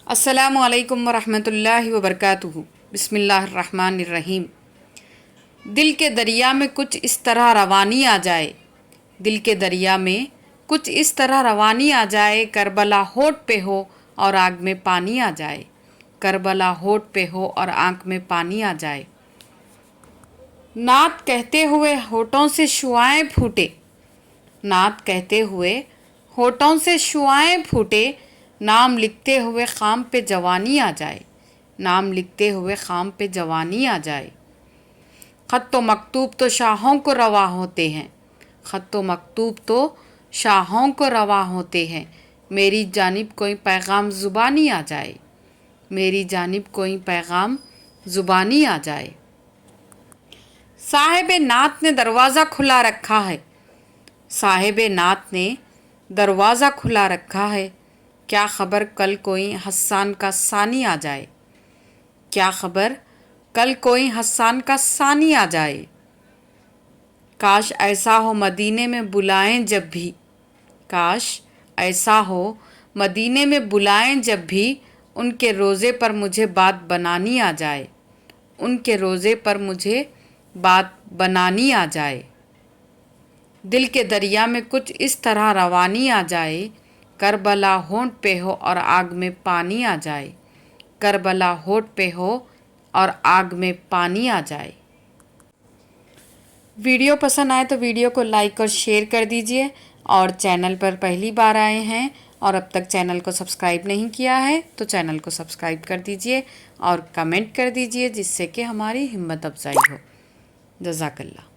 السلام علیکم ورحمۃ اللہ وبرکاتہ۔ بسم اللہ الرحمن الرحیم۔ دل کے دریا میں کچھ اس طرح روانی آ جائے، دل کے دریا میں کچھ اس طرح روانی آ جائے، کربلا ہونٹ پہ ہو اور آنکھ میں پانی آ جائے، کربلا ہونٹ پہ ہو اور آنکھ میں پانی آ جائے۔ نعت کہتے ہوئے ہونٹوں سے شعاعیں پھوٹے، نعت کہتے ہوئے ہونٹوں سے شعاعیں پھوٹے، نام لکھتے ہوئے خام پہ جوانی آ جائے، نام لکھتے ہوئے خام پہ جوانی آ جائے۔ خط و مکتوب تو شاہوں کو روا ہوتے ہیں، خط و مکتوب تو شاہوں کو روا ہوتے ہیں، میری جانب کوئی پیغام زبانی آ جائے، میری جانب کوئی پیغام زبانی آ جائے۔ صاحب نعت نے دروازہ کھلا رکھا ہے، صاحب نعت نے دروازہ کھلا رکھا ہے، کیا خبر کل کوئی حسان کا ثانی آ جائے، کیا خبر کل کوئی حسان کا ثانی آ جائے۔ کاش ایسا ہو مدینے میں بلائیں جب بھی، کاش ایسا ہو مدینے میں بلائیں جب بھی، ان کے روضے پر مجھے بات بنانی آ جائے، ان کے روضے پر مجھے بات بنانی آ جائے۔ دل کے دریا میں کچھ اس طرح روانی آ جائے، کربلا ہونٹ پہ ہو اور آگ میں پانی آ جائے، کربلا ہونٹ پہ ہو اور آگ میں پانی آ جائے۔ ویڈیو پسند آئے تو ویڈیو کو لائک اور شیئر کر دیجئے، اور چینل پر پہلی بار آئے ہیں اور اب تک چینل کو سبسکرائب نہیں کیا ہے تو چینل کو سبسکرائب کر دیجئے اور کمنٹ کر دیجئے، جس سے کہ ہماری ہمت افزائی ہو۔ جزاک اللہ۔